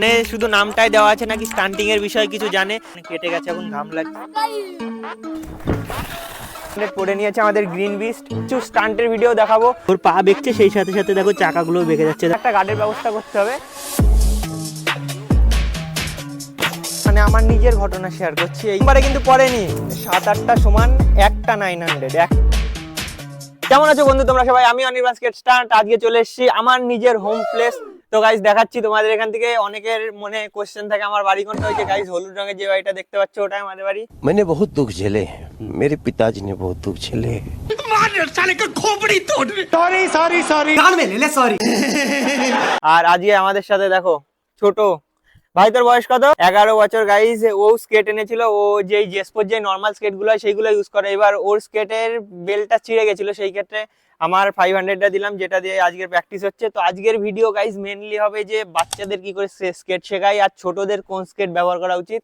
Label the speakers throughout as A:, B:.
A: মানে শুধু নামটাই দেওয়া আছে নাকি স্টান্টিং এর বিষয়ে কিছু জানে। কেটে গেছে, এখন ঘাম লাগছে। পড়ে নিয়েছে আমাদের গ্রিন বিস্ট, কিছু স্টান্টের ভিডিও দেখাবো। ওর পা বেঁকছে, সেই সাথে সাথে দেখো চাকাগুলো বেঁকে যাচ্ছে। একটা গার্ডের ব্যবস্থা করতে হবে। মানে আমার নিজের ঘটনা শেয়ার করছি, এইবারে কিন্তু পড়েনি। 7-8টা সমান একটা 900। কেমন আছো বন্ধু তোমরা সবাই? আমি অনির্বাণ স্কেট স্টান্ট। আজকে চলে এসেছি আমার নিজের হোম প্লেস। তো গাইস দেখাচ্ছি তোমাদের। এখান থেকে অনেকের মনে কোশ্চেন থাকে আমার বাড়ি কোনটা। হয়েছে গাইস, হলুদ রঙের যে বাড়িটা দেখতে পাচ্ছ ওটাই আমাদের বাড়ি।
B: मैंने बहुत दुख झेले हैं, मेरे पिताजी ने बहुत दुख झेले हैं।
A: আর আজকে আমাদের সাথে দেখো ছোট ভাই। তোর বয়স কত? 11 বছর গাইস। ও স্কেট এনেছিল। ও যেই জেসপোর যে নর্মাল স্কেট গুলো হয় সেইগুলো ইউজ করে। এবার ওর স্কেটের বেলটা ছিঁড়ে গেছিল, সেই ক্ষেত্রে আমার 500টা দিলাম, যেটা দিয়ে আজকের প্র্যাকটিস হচ্ছে। তো আজকের ভিডিও গাইস মেনলি হবে যে বাচ্চাদের কি করে স্কেট শেখাই আর ছোটদের কোন স্কেট ব্যবহার করা উচিত।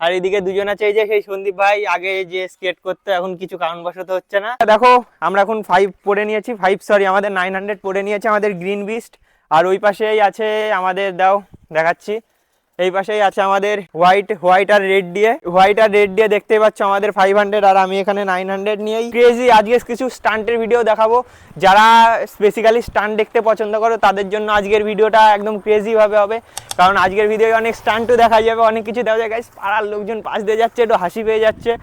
A: আর এদিকে দুজন আছে, এই যে সেই সন্দীপ ভাই, আগে যে স্কেট করতে এখন কিছু কারণবশত হচ্ছে না। দেখো আমরা এখন 5 পড়ে নিয়েছি, আমাদের 900 পড়ে নিয়েছে আমাদের গ্রিন বিস্ট। আর ওই পাশেই আছে আমাদের, দাও দেখাচ্ছি, এই পাশেই আছে আমাদের হোয়াইট আর রেড দিয়ে দেখতেই পাচ্ছ আমাদের 500। আর আমি এখানে 900 নিয়েই ক্রেজি আজকে কিছু স্টান্টের ভিডিও দেখাবো। যারা স্পেসিক্যালি স্টান্ট দেখতে পছন্দ করো তাদের জন্য আজকের ভিডিওটা একদম ক্রেজি ভাবে হবে। কারণ আজকের ভিডিওয় অনেক স্টান্টও দেখা যাবে, অনেক কিছু দেখা যায়। গাইস পাড়ার লোকজন পাশ দিয়ে যাচ্ছে, একটু হাসি পেয়ে যাচ্ছে,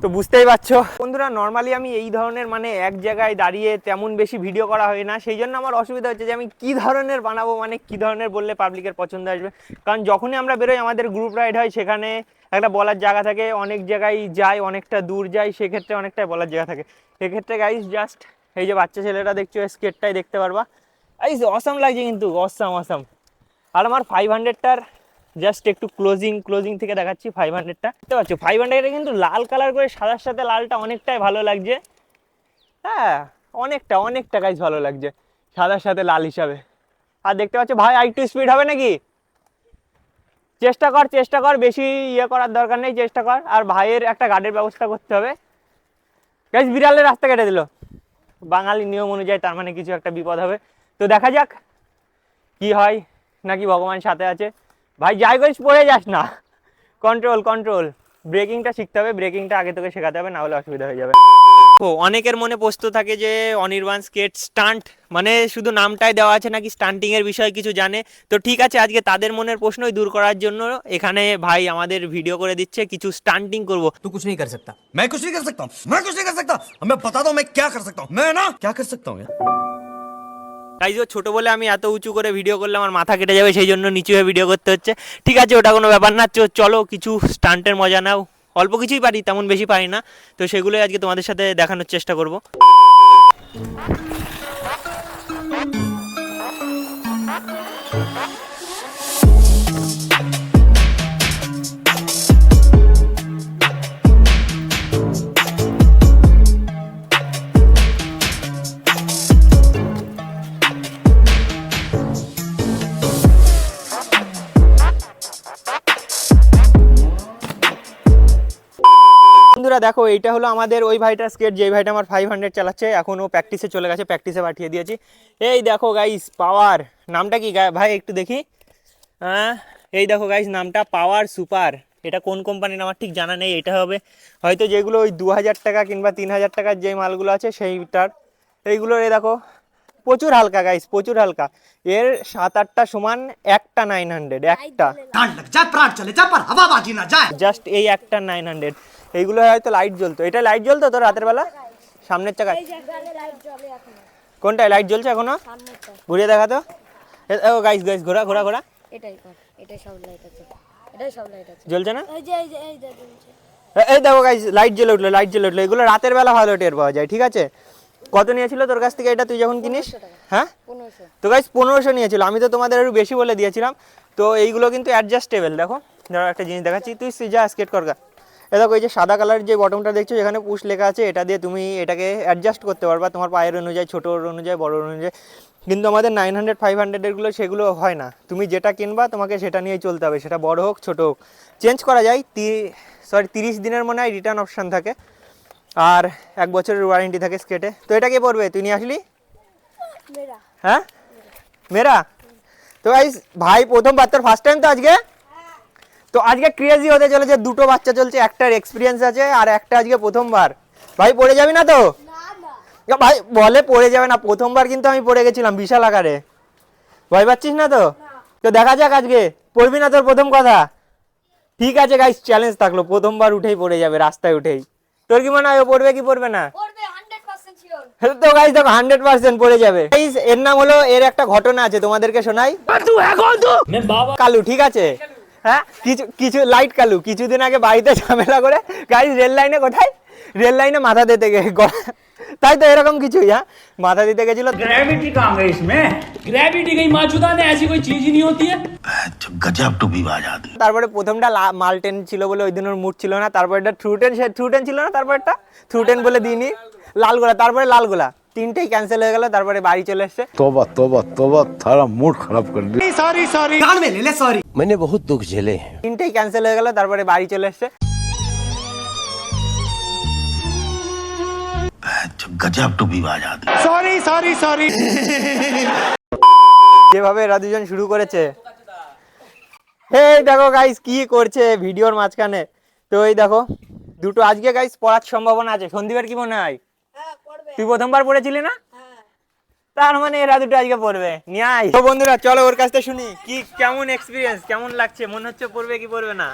A: তো বুঝতেই পারছো বন্ধুরা। নর্মালি আমি এই ধরনের মানে এক জায়গায় দাঁড়িয়ে তেমন বেশি ভিডিও করা হয় না, সেই জন্য আমার অসুবিধা হচ্ছে যে আমি কি ধরনের বানাবো, মানে কি ধরনের বললে পাবলিকের পছন্দ আসবে। কারণ যখনই আমরা বেরোই আমাদের গ্রুপ রাইড হয়, সেখানে একটা বলার জায়গা থাকে, অনেক জায়গায় যাই, অনেকটা দূর যাই, সেক্ষেত্রে অনেকটাই বলার জায়গা থাকে। এক্ষেত্রে গাইস জাস্ট এই যে বাচ্চা ছেলেটা দেখছো স্কেটটাই দেখতে পারবা। গাইস অসাম লাগছে কিন্তু, অসাম। আর আমার 500টার জাস্ট একটু ক্লোজিং থেকে দেখাচ্ছি। 500টা দেখতে পাচ্ছ, 500টা কিন্তু লাল কালার করে সাদার সাথে লালটা অনেকটাই ভালো লাগছে। হ্যাঁ অনেকটা গাইস ভালো লাগছে সাদার সাথে লাল হিসাবে। আর দেখতে পাচ্ছ ভাই, একটু স্পিড হবে নাকি? চেষ্টা কর, বেশি ইয়ে করার দরকার নেই, চেষ্টা কর। আর ভাইয়ের একটা গার্ডের ব্যবস্থা করতে হবে। গাইস বিড়ালের রাস্তা কেটে দিল, বাঙালি নিয়ম অনুযায়ী, তার মানে কিছু একটা বিপদ হবে। তো দেখা যাক কি হয়, নাকি ভগবান সাথে আছে। ভাই যাই করিস পড়ে যাস না, কন্ট্রোল। ব্রেকিংটা শিখতে হবে, ব্রেকিংটা আগে থেকে শেখাতে হবে, না হলে অসুবিধা হয়ে যাবে। ও অনেকের মনে প্রশ্ন থাকে যে অনির্বাণ স্কেট স্টান্ট মানে শুধু নামটাই দেওয়া আছে নাকি স্টান্টিং এর বিষয়ে কিছু জানে। তো ঠিক আছে, আজকে তাদের মনের প্রশ্নই দূর করার জন্য এখানে ভাই আমাদের ভিডিও করে দিচ্ছে, কিছু স্টান্টিং করব।
C: तू कुछ नहीं कर सकता, मैं कुछ नहीं कर सकता, मैं कुछ नहीं कर सकता। मैं बताता हूँ मैं क्या कर सकता हूँ, मैं ना क्या कर सकता हूँ यार।
A: গাইজ ও ছোট বলে আমি এত উঁচু করে ভিডিও করলে আমার মাথা কেটে যাবে, সেই জন্য নিচু হয়ে ভিডিও করতে হচ্ছে। ঠিক আছে, ওটা কোনো ব্যাপার না। চলো কিছু স্টান্টের মজা নাও। অল্প কিছুই পারি, তেমন বেশি পারি না, তো সেগুলোই আজকে তোমাদের সাথে দেখানোর চেষ্টা করব। বন্ধুরা দেখো, এইটা হলো আমাদের ওই ভাইটার স্কেট, যে ভাইটা আমার 500 চালাচ্ছে। এখন ও প্র্যাকটিসে চলে গেছে, প্র্যাকটিসে পাঠিয়ে দিয়েছি। এই দেখো গাইস পাওয়ার, নামটা কি ভাই একটু দেখি। হ্যাঁ এই দেখো গাইস, নামটা পাওয়ার সুপার। এটা কোন কোম্পানির আমার ঠিক জানা নেই। এটা হবে হয়তো যেগুলো ওই 2000 টাকা কিংবা 3000 টাকার যে মালগুলো আছে সেইটার। এইগুলোর এ দেখো প্রচুর হালকা গাইস, প্রচুর হালকা। এর 7-8টা সমান একটা 900, একটা জাস্ট এই একটা 900। এইগুলো হয়তো লাইট জ্বলতো, এটা লাইট জ্বলতো তো রাতের বেলা সামনের চাকায়। কোনটায় লাইট জ্বলছে এখনো? ঘুরিয়ে দেখা তো। ও গাইস ঘোরা জ্বলছে না? এই দেখো গাইস লাইট জ্বলে উঠলো। এগুলো রাতের বেলা ভালো টের পাওয়া যায়। ঠিক আছে, কত নিয়েছিল তোর কাছ থেকে এটা তুই যখন কিনিস? হ্যাঁ তো গাইস 1500 নিয়েছিল। আমি তো তোমাদের একটু বেশি বলে দিয়েছিলাম। তো এইগুলো কিন্তু অ্যাডজাস্টেবল। দেখো ধরো একটা জিনিস দেখাচ্ছি, তুই যা স্কেট কর গা। এ দেখো এই যে সাদা কালার যে বটমটা দেখছো, এখানে পুশ লেখা আছে, এটা দিয়ে তুমি এটাকে অ্যাডজাস্ট করতে পারবা তোমার পায়ের অনুযায়ী, ছোটোর অনুযায়ী, বড়োর অনুযায়ী। কিন্তু আমাদের 900 500এরগুলো সেগুলো হয় না। তুমি যেটা কিনবা তোমাকে সেটা নিয়েই চলতে হবে, সেটা বড় হোক ছোটো হোক। চেঞ্জ করা যায়, 30 দিনের মনে হয় রিটার্ন অপশান থাকে, আর 1 বছরের ওয়ারেন্টি থাকে স্কেটে। তো এটা কে পড়বে? তুই নিয়ে আসলি? হ্যাঁ মেরা। তো গাইস ভাই প্রথমবার, তোর ফার্স্ট টাইম তো আজকে? তো আজকে ক্রেজি হতে চলেছে, দুটো বাচ্চা চলছে, একটার এক্সপিরিয়েন্স আছে আর একটা আজকে প্রথমবার। ভাই পড়ে যাবি না তো? ভাই বলে পড়ে যাবে না, প্রথমবার কিন্তু আমি পড়ে গেছিলাম বিশাল আকারে। ভয় পাচ্ছিস না তো? তো দেখা যাক আজকে পড়বি না তোর প্রথম কথা। ঠিক আছে গাইস, চ্যালেঞ্জ থাকলো, প্রথমবার উঠেই পড়ে যাবে, রাস্তায় উঠেই। তোর কি মনে হয় ও পড়বে কি পড়বে না? তো গাইস দেখো 100% পড়ে যাবে। গাইস এর নাম হলো, এর একটা ঘটনা আছে তোমাদেরকে শোনাই। কালু, ঠিক আছে? হ্যাঁ, কিছু কিছু লাইট কালু কিছুদিন আগে বাড়িতে ঝামেলা করে গাইস রেল লাইনে, কোথায় রেল লাইনে মাথা দিতে তাই তো এরকম কিছুই, হ্যাঁ মাথা দিতে গেছিল।
D: ग्रेविटी कहाँ गई इसमें? ग्रेविटी कहीं मौजूदा है, ऐसी कोई चीज ही नहीं होती है।
B: गजब टू विवाद आदमी।
A: তারপরে প্রথমটা মালটেন ছিল বলে ওই দিন ওর মুড ছিল না, তারপর এটা থ্রুটেন ছিল না, তারপর একটা থ্রুটেন বলে দিইনি, লালগোলা, তারপরে লালগোলা, তিনটেই ক্যান্সেল হয়ে গেল। তারপরে বাড়ি চলে এসছে।
E: तौबा तौबा तौबा थारा मूड खराब कर दिया।
C: कान में ले ले सॉरी।
B: मैंने बहुत दुख झेले हैं।
A: তিনটেই ক্যান্সেল হয়ে গেল, তারপরে বাড়ি চলে এসছে।
B: गजब टू विवाद आदमी।
A: যেভাবে এরা দুজন শুরু করেছে, এই দেখো গাইস কি করছে ভিডিওর মাঝখানে। তো এই দেখো দুটো আজকে গাইস পড়ার সম্ভাবনা আছে। সন্দীপের কি মনে হয়? তুই প্রথমবার পড়েছিলি না? তার মানে এরা দুটো আজকে পড়বে, নিয়ে আয়। তো বন্ধুরা চলো ওর কাছ থেকে শুনি কি কেমন এক্সপিরিয়েন্স, কেমন লাগছে, মনে হচ্ছে পড়বে কি পড়বে না?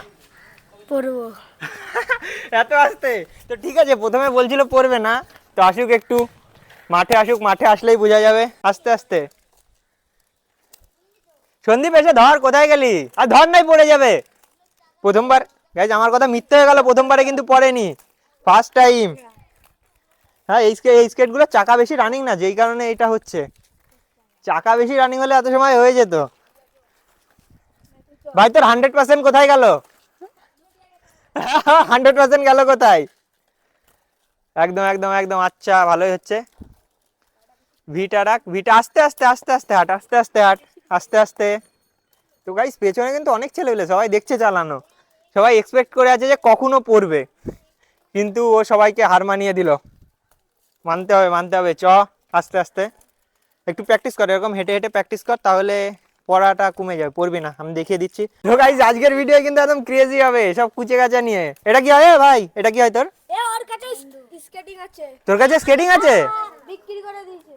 F: পড়বো।
A: এত আসতে তো ঠিক আছে, প্রথমে বলছিল পড়বে না, তো আসুক একটু মাঠে, আসুক, মাঠে আসলেই বোঝা যাবে আস্তে আস্তে। সন্দীপ এসে ধর, কোথায় গেলি? আর ধর নাই, পড়ে যাবে। প্রথমবার গাইজ আমার কথা মিথ্যে হয়ে গেল, প্রথমবারে কিন্তু পড়েনি, ফার্স্ট টাইম। হ্যাঁ এই স্কেটগুলো চাকা বেশি রানিং না, যেই কারণে এটা হচ্ছে। চাকা বেশি রানিং হলে এত সময় হয়ে যেত। ভাই তোর 100% কোথায় গেল? 100% গেল কোথায়? একদম একদম একদম, আচ্ছা ভালোই হচ্ছে। ভিটা রাখ, ভিটা আস্তে আস্তে আস্তে আস্তে হাট, আস্তে আস্তে হাট, আস্তে আস্তে। তো গাইস পেছনে কিন্তু অনেক ছেলেগুলো, সবাই দেখছে চালানো, সবাই এক্সপেক্ট করে আছে যে কখনো পড়বে, কিন্তু ও সবাইকে হার মানিয়ে দিল। মানতে হবে মানতে হবে, চ আস্তে আস্তে একটু প্র্যাকটিস কর, এরকম হেঁটে হেঁটে প্র্যাকটিস কর, তাহলে পড়াটা কমে যাবে, পড়বি না, আমি দেখিয়ে দিচ্ছি। তো গাইস আজকের ভিডিও কিন্তু একদম ক্রেজি হবে, সব কুচে কাচা নিয়ে। এটা কি হয় ভাই? এটা কি হয় তোর?
F: এ ওর কাছে স্কেটিং আছে।
A: তোর কাছে স্কেটিং আছে?
F: বিক্রি করে দিয়েছে।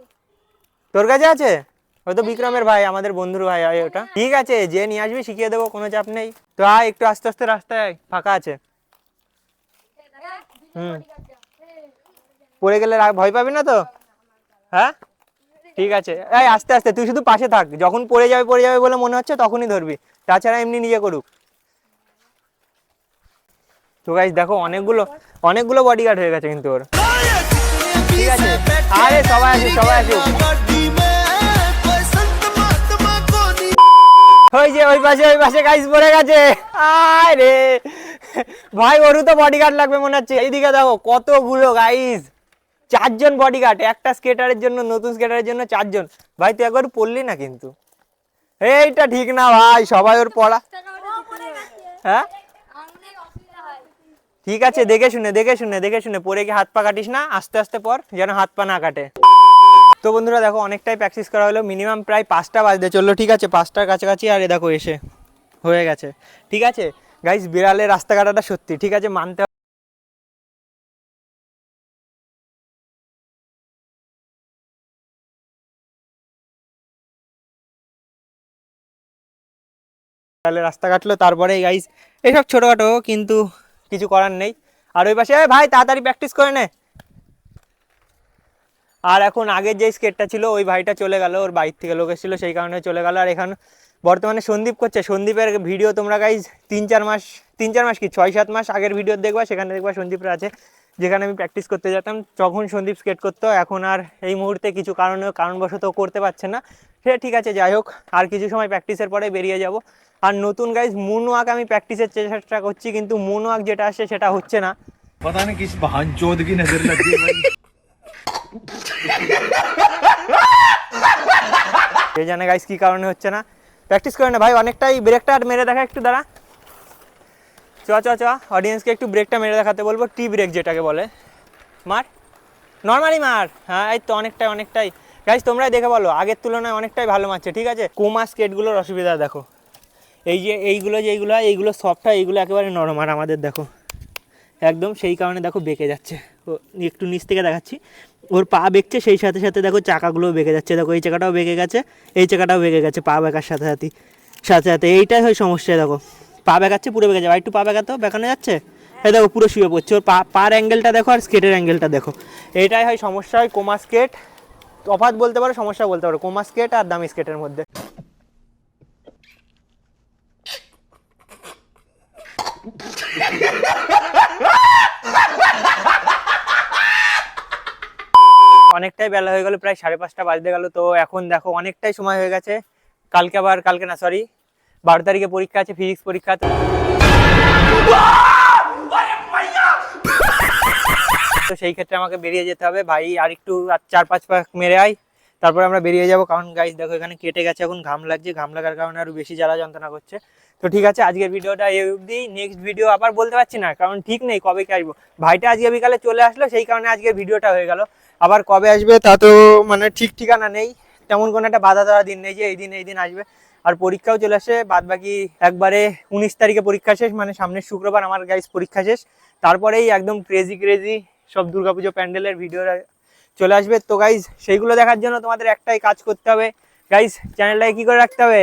A: তোর কাছে আছে? হয়তো বিক্রমের ভাই, আমাদের বন্ধুর ভাই হয় ওটা। ঠিক আছে, যে নিয়ে আসবি শিখিয়ে দেবো, কোনো চাপ নেই। তো আয় একটু আস্তে আস্তে, রাস্তায় ফাঁকা আছে। পড়ে গেলে ভয় পাবি না তো? হ্যাঁ ঠিক আছে, এই আস্তে আস্তে, তুই শুধু পাশে থাক, যখন পড়ে যাবে বলে মনে হচ্ছে তখনই ধরবি, তাছাড়া এমনি নিজে করুক। তো গাইস দেখো অনেকগুলো বডিগার্ড হয়ে গেছে কিন্তু ওর। ঠিক আছে, আরে সবাই আসুক, সবাই আসুক। ওই যে ওই পাশে গাইস পড়ে গেছে। আরে ভাই ওরও তো বডিগার্ড লাগবে মনে হচ্ছে। এইদিকে দেখো কতগুলো গাইস, 4 জন বডিগার্ড একটা স্কেটারের জন্য, নতুন স্কেটারের জন্য 4 জন। ভাই তুই একবার পড়লি না কিন্তু, এইটা ঠিক না ভাই, সবাই ওর পড়া। হ্যাঁ ঠিক আছে, দেখে শুনে পরে কি হাত পা কাটিস না, আস্তে আস্তে পর, যেন হাত পা না কাটে। তো বন্ধুরা দেখো অনেকটাই প্র্যাকটিস করা হলো, মিনিমাম প্রায় 5টা বাজতে চললো। ঠিক আছে, 5টার কাছাকাছি, আর দেখো এসে হয়ে গেছে। ঠিক আছে গাইস, বিড়ালের রাস্তা কাটাটা সত্যি, ঠিক আছে মানতে হবে। বিড়ালের রাস্তা কাটলো, তারপরে গাইস এইসব ছোটখাটো, কিন্তু কিছু করার নেই। আর ওই পাশে ভাই তাড়াতাড়ি প্র্যাকটিস করে নে। আর এখন আগের যে স্কেটটা ছিল ওই ভাইটা চলে গেল, ওর বাইক থেকে লোক এসেছিল, সেই কারণে চলে গেল। আর এখন বর্তমানে সন্দীপ করছে। সন্দীপের ভিডিও তোমরা গাইজ 3-4 মাস কি 6-7 মাস আগের ভিডিও দেখবা, সেখানে দেখবা সন্দীপের আছে, যেখানে আমি প্র্যাকটিস করতে যেতাম তখন সন্দীপ স্কেট করতো। এখন আর এই মুহূর্তে কিছু কারণবশত করতে পারছে না, সে ঠিক আছে, যাই হোক, আর কিছু সময় প্র্যাকটিসের পরে বেরিয়ে যাব। আর নতুন গাইজ মুনওয়াক আমি প্র্যাকটিসের চেষ্টা করছি, কিন্তু মুনওয়াক যেটা আসছে সেটা হচ্ছে না।
E: पता नहीं किस बहानचोद की नजर लगी है भाई।
A: কে জানে গাইস কি কারণে হচ্ছে না, প্র্যাকটিস করে না ভাই। অনেকটাই ব্রেকটা মেরে দেখা, একটু দাঁড়া, চ অডিয়েন্সকে একটু ব্রেকটা মেরে দেখাতে বলবো, টি ব্রেক যেটাকে বলে। মার, নর্মালি মার, হ্যাঁ এই তো, অনেকটাই গাইস তোমরাই দেখে বলো আগের তুলনায় অনেকটাই ভালো মারছে, ঠিক আছে। কোমা স্কেটগুলোর অসুবিধা দেখো, এই যে এইগুলো সফট হয়, এইগুলো একেবারে নরম, আর আমাদের দেখো একদম সেই কারণে দেখো বেঁকে যাচ্ছে। একটু নিচ থেকে দেখাচ্ছি, ওর পা বেঁকছে, সেই সাথে সাথে দেখো চাকাগুলোও বেঁকে যাচ্ছে। দেখো এই চাকাটাও বেঁকে গেছে, এই চাকাটাও বেঁকে গেছে, পা বেঁকার সাথে সাথে এইটাই হয় সমস্যা। দেখো পা বেঁকাচ্ছে, পুরো বেঁকে যাবে, একটু পা বেঁকাতেও বেঁকানো যাচ্ছে, এই দেখো পুরো শুয়ে পড়ছে। ওর পার অ্যাঙ্গেলটা দেখো আর স্কেটের অ্যাঙ্গেলটা দেখো, এইটাই হয় সমস্যা। হয় কোমা স্কেট তফাৎ বলতে পারো, সমস্যা বলতে পারো কোমা স্কেট আর দামি স্কেটের মধ্যে। অনেকটাই বেলা হয়ে গেল, প্রায় 5:30 বাজতে গেল। তো এখন দেখো অনেকটাই সময় হয়ে গেছে, কালকে না সরি 12 তারিখে পরীক্ষা আছে, ফিজিক্স পরীক্ষা। তো সেই ক্ষেত্রে আমাকে বেরিয়ে যেতে হবে ভাই, আর একটু 4-5 পাক মেরে আয়, তারপরে আমরা বেরিয়ে যাবো। কারণ গাইস দেখো এখানে কেটে গেছে, এখন ঘাম লাগছে, ঘাম লাগার কারণে আরো বেশি জ্বালা যন্ত্রণা করছে। তো ঠিক আছে, আজকের ভিডিওটা এই অবধি। নেক্সট ভিডিও আবার বলতে পারছি না, কারণ ঠিক নেই কবে কি আসবো। ভাইটা আজকে বিকালে চলে আসলো, সেই কারণে আজকের ভিডিওটা হয়ে গেল। আবার কবে আসবে তা তো মানে ঠিক ঠিকানা নেই, তেমন কোনো একটা বাধা দেওয়ার দিন নেই যে এই দিন আসবে। আর পরীক্ষাও চলে আসে, বাদ বাকি একবারে 19 তারিখে পরীক্ষা শেষ, মানে সামনের শুক্রবার আমার গাইস পরীক্ষা শেষ। তারপরেই একদম ক্রেজি সব দুর্গাপুজো প্যান্ডেলের ভিডিও চলে আসবে। তো গাইস সেইগুলো দেখার জন্য তোমাদের একটাই কাজ করতে হবে গাইস, চ্যানেলটাকে কি করে রাখতে হবে,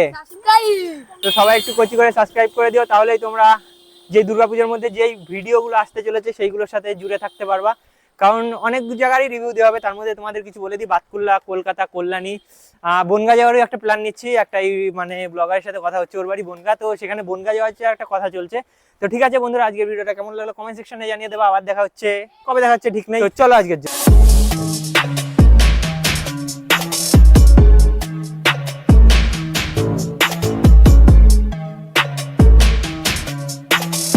A: তো সবাই একটু কচি করে সাবস্ক্রাইব করে দিও, তাহলেই তোমরা যে দুর্গাপুজোর মধ্যে যেই ভিডিওগুলো আসতে চলেছে সেইগুলোর সাথে জুড়ে থাকতে পারবা। কারণ অনেক জায়গারই রিভিউ দেওয়া হবে, তার মধ্যে তোমাদের কিছু বলে দিই, বাতকুল্লা, কলকাতা, কল্যাণী, বনগা যাওয়ারও একটা প্ল্যান নিচ্ছি। একটা এই মানে ব্লগারের সাথে কথা হচ্ছে, ওর বাড়ি বনগা, তো সেখানে বনগা যাওয়ার একটা কথা চলছে। তো ঠিক আছে বন্ধুরা, আজকের ভিডিওটা কেমন লাগলো কমেন্ট সেকশনে জানিয়ে দেবো। আবার দেখা হচ্ছে, কবে দেখা হচ্ছে ঠিক নেই। তো চলো আজকের জন্য।